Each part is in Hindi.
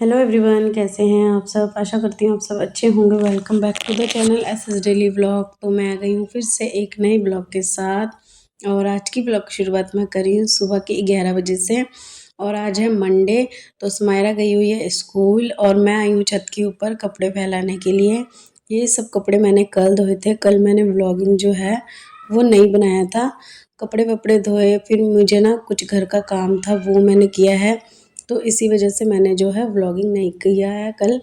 हेलो एवरीवन, कैसे हैं आप सब। आशा करती हूँ आप सब अच्छे होंगे। Welcome back to the channel S daily vlog. तो मैं आ गई हूँ फिर से एक नए ब्लॉग के साथ। और आज की ब्लॉग की शुरुआत मैं करी हूँ सुबह के 11 बजे से। और आज है मंडे। तो सुमायरा गई हुई है स्कूल और मैं आई हूँ छत के ऊपर कपड़े फैलाने के लिए। ये सब कपड़े मैंने कल धोए थे। कल मैंने व्लॉगिंग जो है वो नहीं बनाया था। कपड़े वपड़े धोए, फिर मुझे ना कुछ घर का काम था वो मैंने किया है। तो इसी वजह से मैंने जो है व्लॉगिंग नहीं किया है कल।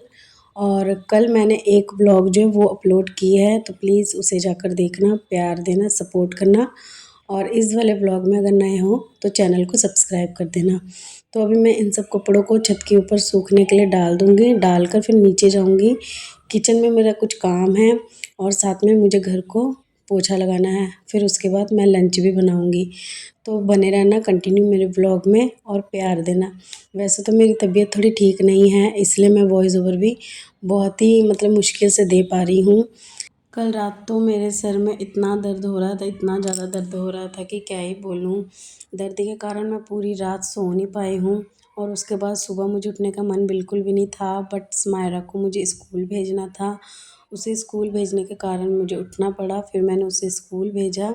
और कल मैंने एक व्लॉग जो है वो अपलोड की है, तो प्लीज़ उसे जाकर देखना, प्यार देना, सपोर्ट करना। और इस वाले व्लॉग में अगर नए हो तो चैनल को सब्सक्राइब कर देना। तो अभी मैं इन सब कपड़ों को छत के ऊपर सूखने के लिए डाल दूँगी। डालकर फिर नीचे जाऊँगी। किचन में मेरा कुछ काम है और साथ में मुझे घर को पोछा लगाना है। फिर उसके बाद मैं लंच भी बनाऊँगी। तो बने रहना कंटिन्यू मेरे व्लॉग में और प्यार देना। वैसे तो मेरी तबीयत थोड़ी ठीक नहीं है, इसलिए मैं वॉइस ओवर भी बहुत ही मुश्किल से दे पा रही हूँ। कल रात तो मेरे सर में इतना दर्द हो रहा था, इतना ज़्यादा दर्द हो रहा था कि क्या ही बोलूँ। दर्द के कारण मैं पूरी रात सो नहीं पाई हूँ। और उसके बाद सुबह मुझे उठने का मन बिल्कुल भी नहीं था, बट स्मायरा को मुझे स्कूल भेजना था। उसे स्कूल भेजने के कारण मुझे उठना पड़ा। फिर मैंने उसे स्कूल भेजा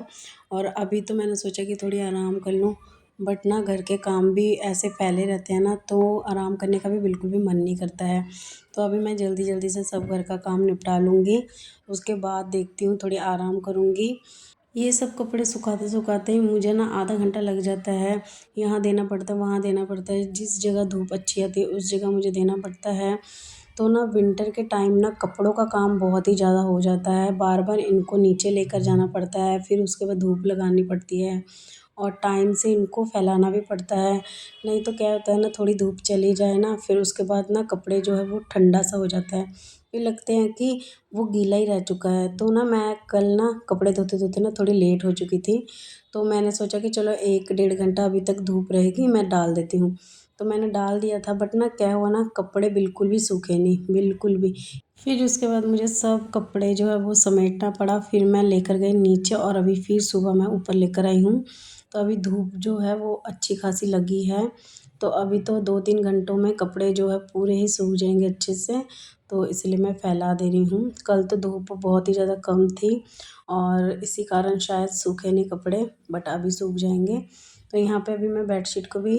और अभी तो मैंने सोचा कि थोड़ी आराम कर लूँ। बट ना घर के काम भी ऐसे फैले रहते हैं ना, तो आराम करने का भी बिल्कुल भी मन नहीं करता है। तो अभी मैं जल्दी जल्दी से सब घर का काम निपटा लूँगी। उसके बाद देखती हूँ, थोड़ी आराम करूँगी। ये सब कपड़े सुखाते सुखाते ही मुझे ना आधा घंटा लग जाता है। यहाँ देना पड़ता है, वहाँ देना पड़ता है, जिस जगह धूप अच्छी आती है उस जगह मुझे देना पड़ता है। तो ना विंटर के टाइम ना कपड़ों का काम बहुत ही ज़्यादा हो जाता है। बार बार इनको नीचे लेकर जाना पड़ता है, फिर उसके बाद धूप लगानी पड़ती है और टाइम से इनको फैलाना भी पड़ता है। नहीं तो क्या होता है ना, थोड़ी धूप चली जाए ना, फिर उसके बाद ना कपड़े जो है वो ठंडा सा हो जाता है। फिर लगते हैं कि वो गीला ही रह चुका है। तो ना मैं कल ना कपड़े धोते धोते ना थोड़ी लेट हो चुकी थी। तो मैंने सोचा कि चलो 1 डेढ़ घंटा अभी तक धूप रहेगी, मैं डाल देती हूँ। तो मैंने डाल दिया था, बट ना क्या हुआ ना, कपड़े बिल्कुल भी सूखे नहीं, बिल्कुल भी। फिर उसके बाद मुझे सब कपड़े जो है वो समेटना पड़ा। फिर मैं लेकर गई नीचे और अभी फिर सुबह मैं ऊपर लेकर आई हूँ। तो अभी धूप जो है वो अच्छी खासी लगी है। तो अभी तो 2-3 घंटों में कपड़े जो है पूरे ही सूख जाएंगे अच्छे से। तो इसलिए मैं फैला दे रही हूँ। कल तो धूप बहुत ही ज़्यादा कम थी और इसी कारण शायद सूखे नहीं कपड़े, बट अभी सूख जाएंगे। तो यहाँ पे अभी मैं बेडशीट को भी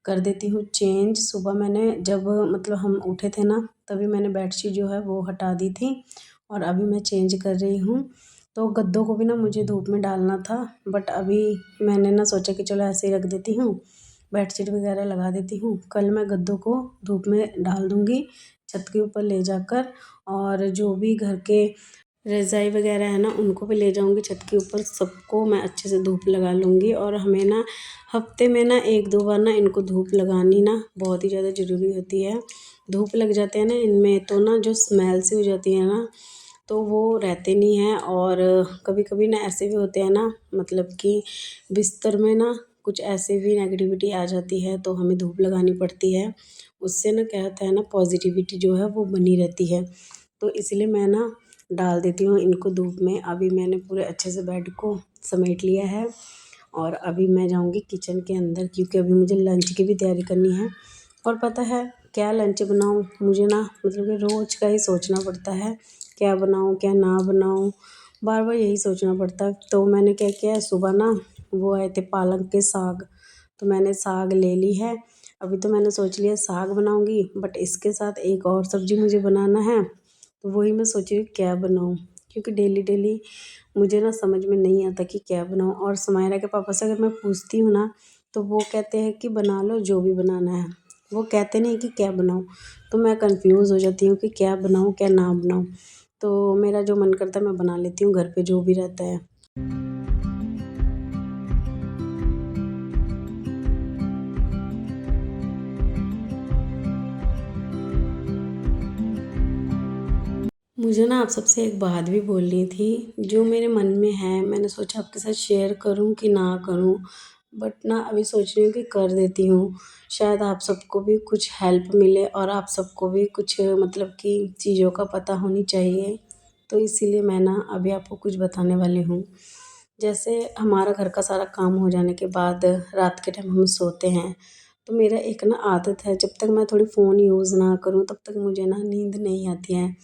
कर देती हूँ चेंज। सुबह मैंने जब हम उठे थे ना, तभी मैंने बेडशीट जो है वो हटा दी थी और अभी मैं चेंज कर रही हूँ। तो गद्दों को भी ना मुझे धूप में डालना था, बट अभी मैंने ना सोचा कि चलो ऐसे ही रख देती हूँ, बेडशीट वगैरह लगा देती हूँ। कल मैं गद्दों को धूप में डाल दूँगी छत के ऊपर ले जाकर। और जो भी घर के रज़ाई वगैरह है ना, उनको भी ले जाऊँगी छत के ऊपर, सबको मैं अच्छे से धूप लगा लूँगी। और हमें ना हफ्ते में ना 1-2 बार ना इनको धूप लगानी ना बहुत ही ज़्यादा ज़रूरी होती है। धूप लग जाते हैं ना इनमें, तो ना जो स्मेल सी हो जाती है ना, तो वो रहते नहीं हैं। और कभी कभी ना ऐसे भी होते हैं ना, कि बिस्तर में ना कुछ ऐसे भी नेगेटिविटी आ जाती है, तो हमें धूप लगानी पड़ती है। उससे ना क्या होता है ना, पॉजिटिविटी जो है वो बनी रहती है। तो इसलिए मैं ना डाल देती हूँ इनको धूप में। अभी मैंने पूरे अच्छे से बेड को समेट लिया है और अभी मैं जाऊँगी किचन के अंदर, क्योंकि अभी मुझे लंच की भी तैयारी करनी है। और पता है क्या लंच बनाऊँ, मुझे ना कि रोज़ का ही सोचना पड़ता है, क्या बनाऊँ क्या ना बनाऊँ, बार बार यही सोचना पड़ता है। तो मैंने क्या किया है, सुबह ना वो आए थे पालक के साग, तो मैंने साग ले ली है। अभी तो मैंने सोच लिया साग बनाऊँगी, बट इसके साथ एक और सब्ज़ी मुझे बनाना है। तो वही मैं सोच रही हूँ क्या बनाऊँ, क्योंकि डेली डेली मुझे ना समझ में नहीं आता कि क्या बनाऊँ। और समायरा के पापा से अगर मैं पूछती हूँ ना, तो वो कहते हैं कि बना लो जो भी बनाना है, वो कहते नहीं कि क्या बनाऊँ। तो मैं कंफ्यूज हो जाती हूँ कि क्या बनाऊँ क्या ना बनाऊँ। तो मेरा जो मन करता है मैं बना लेती हूँ घर पे जो भी रहता है। मुझे ना आप सबसे एक बात भी बोलनी थी, जो मेरे मन में है। मैंने सोचा आपके साथ शेयर करूं कि ना करूं, बट ना अभी सोच रही हूँ कि कर देती हूँ। शायद आप सबको भी कुछ हेल्प मिले और आप सबको भी कुछ कि चीज़ों का पता होनी चाहिए। तो इसीलिए मैं ना अभी आपको कुछ बताने वाली हूँ। जैसे हमारा घर का सारा काम हो जाने के बाद रात के टाइम हम सोते हैं, तो मेरा एक ना आदत है, जब तक मैं थोड़ी फ़ोन यूज़ ना करूँ तब तक मुझे ना नींद नहीं आती है।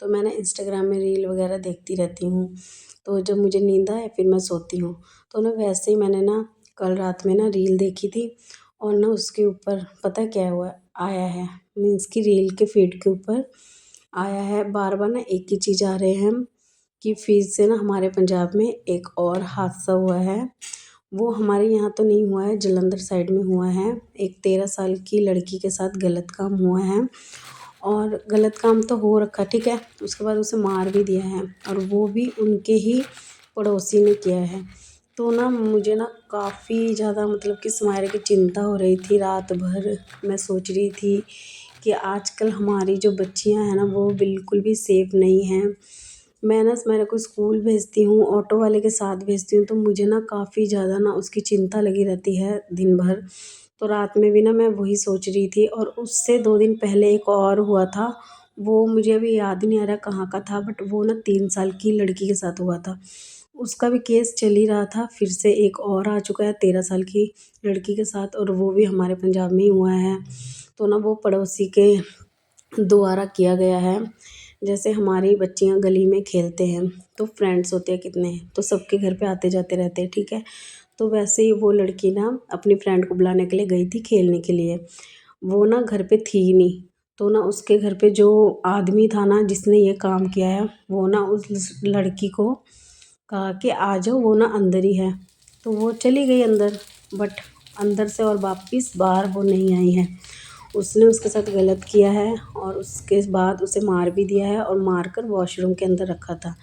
तो मैं ना इंस्टाग्राम में रील वगैरह देखती रहती हूँ। तो जब मुझे नींद आए फिर मैं सोती हूँ। तो ना वैसे ही मैंने ना कल रात में ना रील देखी थी और ना उसके ऊपर पता क्या हुआ आया है, मीन्स की रील के फीड के ऊपर आया है, बार बार ना एक ही चीज़ आ रहे हैं कि फिर से ना हमारे पंजाब में एक और हादसा हुआ है। वो हमारे यहाँ तो नहीं हुआ है, जालंधर साइड में हुआ है। एक 13 साल की लड़की के साथ गलत काम हुआ है और गलत काम तो हो रखा, ठीक है, उसके बाद उसे मार भी दिया है और वो भी उनके ही पड़ोसी ने किया है। तो ना मुझे ना काफ़ी ज़्यादा मतलब कि इस मायरे की चिंता हो रही थी, रात भर मैं सोच रही थी कि आजकल हमारी जो बच्चियां हैं ना वो बिल्कुल भी सेफ़ नहीं हैं। मैं ना मेरे को स्कूल भेजती हूँ, ऑटो वाले के साथ भेजती हूँ, तो मुझे ना काफ़ी ज़्यादा ना उसकी चिंता लगी रहती है दिन भर। तो रात में भी ना मैं वही सोच रही थी और उससे 2 दिन पहले एक और हुआ था, वो मुझे अभी याद नहीं आ रहा कहाँ का था, बट वो ना 3 साल की लड़की के साथ हुआ था। उसका भी केस चल ही रहा था, फिर से एक और आ चुका है 13 साल की लड़की के साथ और वो भी हमारे पंजाब में ही हुआ है। तो ना वो पड़ोसी के द्वारा किया गया है। जैसे हमारी बच्चियाँ गली में खेलते हैं तो फ्रेंड्स होते हैं कितने, तो सबके घर पे आते जाते रहते हैं, ठीक है। तो वैसे ही वो लड़की ना अपनी फ्रेंड को बुलाने के लिए गई थी खेलने के लिए। वो ना घर पे थी नहीं, तो ना उसके घर पे जो आदमी था ना जिसने ये काम किया है, वो ना उस लड़की को कहा कि आ जाओ, वो ना अंदर ही है। तो वो चली गई अंदर, बट अंदर से और वापस बाहर वो नहीं आई है। उसने उसके साथ गलत किया है और उसके बाद उसे मार भी दिया है और मार कर वॉशरूम के अंदर रखा था।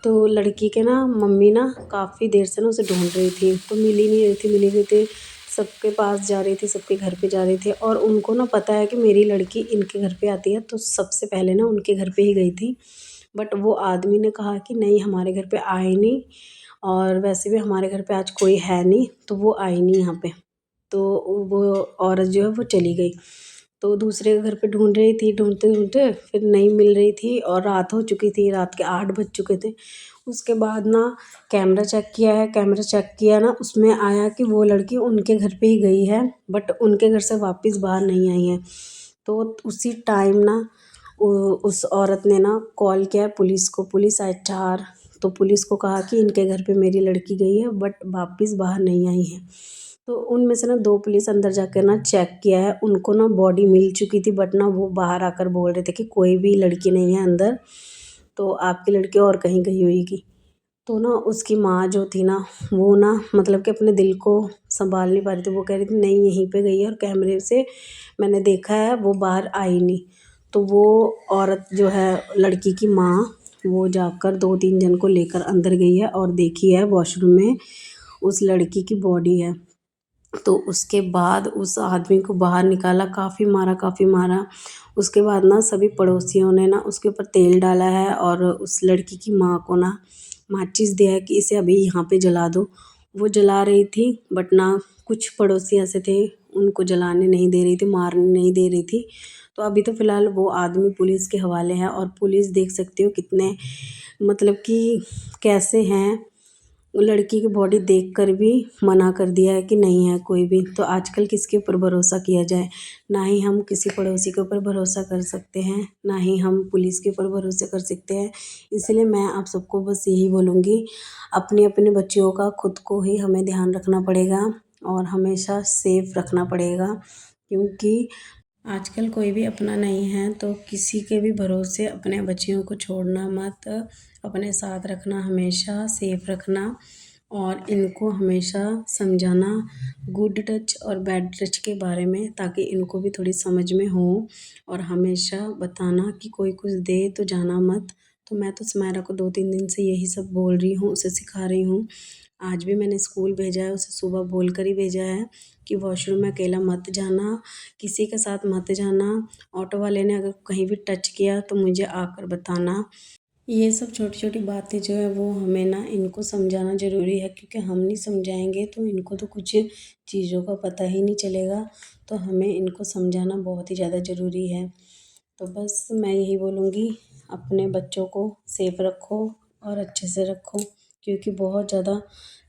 तो लड़की के ना मम्मी ना काफ़ी देर से ना उसे ढूंढ रही थी, तो मिल ही नहीं रही थी। सबके पास जा रही थी, सबके घर पे जा रही थी और उनको ना पता है कि मेरी लड़की इनके घर पे आती है, तो सबसे पहले ना उनके घर पे ही गई थी। बट वो आदमी ने कहा कि नहीं, हमारे घर पे आए नहीं और वैसे भी हमारे घर पे आज कोई है नहीं, तो वो आई नहीं यहाँ पे। तो वो औरत जो है वो चली गई। तो दूसरे के घर पे ढूंढ रही थी, ढूंढते ढूंढते फिर नहीं मिल रही थी और रात हो चुकी थी, रात के 8 बज चुके थे। उसके बाद ना कैमरा चेक किया है, कैमरा चेक किया ना, उसमें आया कि वो लड़की उनके घर पे ही गई है, बट उनके घर से वापस बाहर नहीं आई है। तो उसी टाइम ना उस औरत ने ना कॉल किया पुलिस को, पुलिस आई 4। तो पुलिस को कहा कि इनके घर पे मेरी लड़की गई है बट वापस बाहर नहीं आई है। तो उनमें से ना 2 पुलिस अंदर जाकर ना चेक किया है, उनको ना बॉडी मिल चुकी थी, बट ना वो बाहर आकर बोल रहे थे कि कोई भी लड़की नहीं है अंदर, तो आपकी लड़की और कहीं गई होगी। तो ना उसकी माँ जो थी ना, वो ना मतलब कि अपने दिल को संभाल नहीं पा रही थी। वो कह रही थी नहीं, यहीं पे गई है और कैमरे से मैंने देखा है वो बाहर आई नहीं। तो वो औरत जो है, लड़की की माँ, वो जाकर 2-3 जन को लेकर अंदर गई है और देखी है वॉशरूम में उस लड़की की बॉडी है। तो उसके बाद उस आदमी को बाहर निकाला, काफ़ी मारा, काफ़ी मारा। उसके बाद ना सभी पड़ोसियों ने ना उसके ऊपर तेल डाला है और उस लड़की की माँ को ना माचिस दिया है कि इसे अभी यहाँ पे जला दो। वो जला रही थी, बट ना कुछ पड़ोसी ऐसे थे, उनको जलाने नहीं दे रही थी, मारने नहीं दे रही थी। तो अभी तो फ़िलहाल वो आदमी पुलिस के हवाले है और पुलिस देख सकते हो कितने मतलब कि कैसे हैं, वो लड़की की बॉडी देखकर भी मना कर दिया है कि नहीं है कोई भी। तो आजकल किसके ऊपर भरोसा किया जाए? ना ही हम किसी पड़ोसी के ऊपर भरोसा कर सकते हैं, ना ही हम पुलिस के ऊपर भरोसा कर सकते हैं। इसलिए मैं आप सबको बस यही बोलूँगी, अपने अपने बच्चियों का खुद को ही हमें ध्यान रखना पड़ेगा और हमेशा सेफ रखना पड़ेगा, क्योंकि आजकल कोई भी अपना नहीं है। तो किसी के भी भरोसे अपने बच्चियों को छोड़ना मत, अपने साथ रखना, हमेशा सेफ रखना और इनको हमेशा समझाना गुड टच और बैड टच के बारे में, ताकि इनको भी थोड़ी समझ में हो। और हमेशा बताना कि कोई कुछ दे तो जाना मत। तो मैं तो सुमैरा को 2-3 दिन से यही सब बोल रही हूँ, उसे सिखा रही हूँ। आज भी मैंने स्कूल भेजा है, उसे सुबह बोल कर ही भेजा है कि वॉशरूम में अकेला मत जाना, किसी के साथ मत जाना, ऑटो वाले ने अगर कहीं भी टच किया तो मुझे आकर बताना। ये सब छोटी छोटी बातें जो है वो हमें ना इनको समझाना ज़रूरी है, क्योंकि हम नहीं समझाएंगे तो इनको तो कुछ चीज़ों का पता ही नहीं चलेगा। तो हमें इनको समझाना बहुत ही ज़्यादा ज़रूरी है। तो बस मैं यही बोलूँगी, अपने बच्चों को सेफ रखो और अच्छे से रखो, क्योंकि बहुत ज़्यादा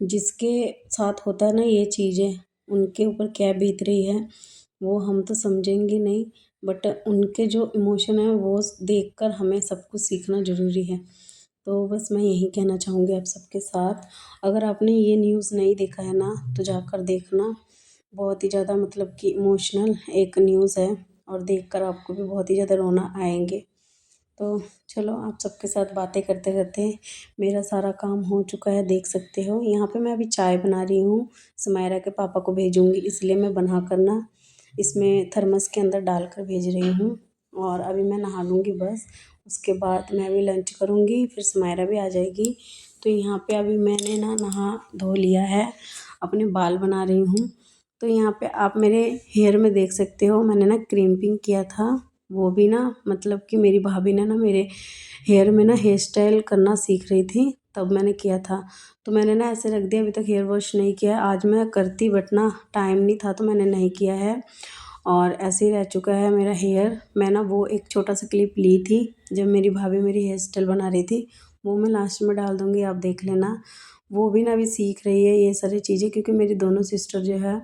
जिसके साथ होता है ना ये चीज़ें, उनके ऊपर क्या बीत रही है वो हम तो समझेंगे नहीं, बट उनके जो इमोशन है वो देखकर हमें सब कुछ सीखना ज़रूरी है। तो बस मैं यही कहना चाहूँगी आप सबके साथ। अगर आपने ये न्यूज़ नहीं देखा है ना तो जाकर देखना। बहुत ही ज़्यादा मतलब कि इमोशनल एक न्यूज़ है और देखकर आपको भी बहुत ही ज़्यादा रोना आएँगे। तो चलो आप सबके साथ बातें करते करते मेरा सारा काम हो चुका है, देख सकते हो। यहाँ पे मैं अभी चाय बना रही हूँ, सुमायरा के पापा को भेजूँगी इसलिए मैं बना कर ना इसमें थर्मस के अंदर डालकर भेज रही हूँ। और अभी मैं नहा लूँगी बस, उसके बाद मैं भी लंच करूँगी, फिर सुमायरा भी आ जाएगी। तो यहाँ पे अभी मैंने ना नहा धो लिया है, अपने बाल बना रही हूँ। तो यहाँ पे आप मेरे हेयर में देख सकते हो, मैंने ना क्रीम्पिंग किया था। वो भी ना मतलब कि मेरी भाभी ने ना मेरे हेयर में ना हेयर स्टाइल करना सीख रही थी, तब मैंने किया था। तो मैंने ना ऐसे रख दिया, अभी तक हेयर वॉश नहीं किया है। आज मैं करती बट ना टाइम नहीं था तो मैंने नहीं किया है और ऐसे ही रह चुका है मेरा हेयर। मैं ना वो एक छोटा सा क्लिप ली थी जब मेरी भाभी मेरी हेयर स्टाइल बना रही थी, वो मैं लास्ट में डाल दूँगी, आप देख लेना। वो भी ना अभी सीख रही है ये सारी चीज़ें, क्योंकि मेरी दोनों सिस्टर जो है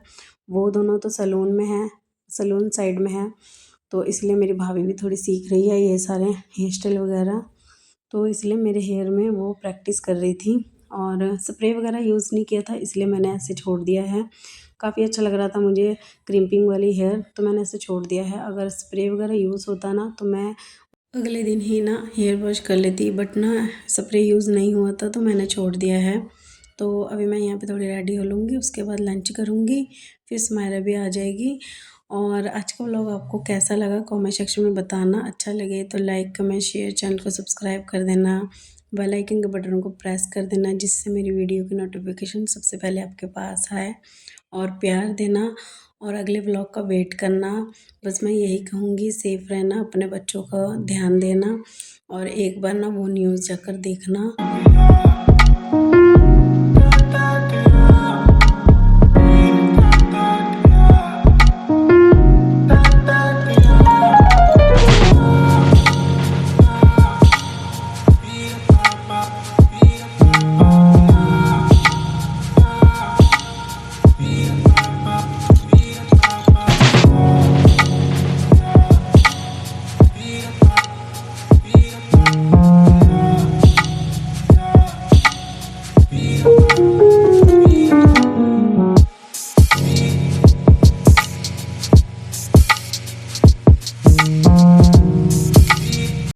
वो दोनों तो सैलून में हैं, सैलून साइड में हैं। तो इसलिए मेरी भाभी भी थोड़ी सीख रही है ये सारे हेयर स्टाइल वगैरह। तो इसलिए मेरे हेयर में वो प्रैक्टिस कर रही थी और स्प्रे वगैरह यूज़ नहीं किया था, इसलिए मैंने ऐसे छोड़ दिया है। काफ़ी अच्छा लग रहा था मुझे क्रिम्पिंग वाली हेयर, तो मैंने ऐसे छोड़ दिया है। अगर स्प्रे वगैरह यूज़ होता ना तो मैं अगले दिन ही ना हेयर वॉश कर लेती, बट ना स्प्रे यूज़ नहीं हुआ था तो मैंने छोड़ दिया है। तो अभी मैं यहाँ पे थोड़ी रेडी हो लूँगी, उसके बाद लंच करूँगी, फिर सुमायरा भी आ जाएगी। और आज का व्लॉग आपको कैसा लगा कमेंट सेक्शन में बताना। अच्छा लगे तो लाइक कमेंट शेयर, चैनल को सब्सक्राइब कर देना, बेल आइकन के बटन को प्रेस कर देना जिससे मेरी वीडियो की नोटिफिकेशन सबसे पहले आपके पास आए। और प्यार देना और अगले व्लॉग का वेट करना। बस मैं यही कहूँगी, सेफ़ रहना, अपने बच्चों का ध्यान देना और एक बार ना वो न्यूज़ जाकर देखना।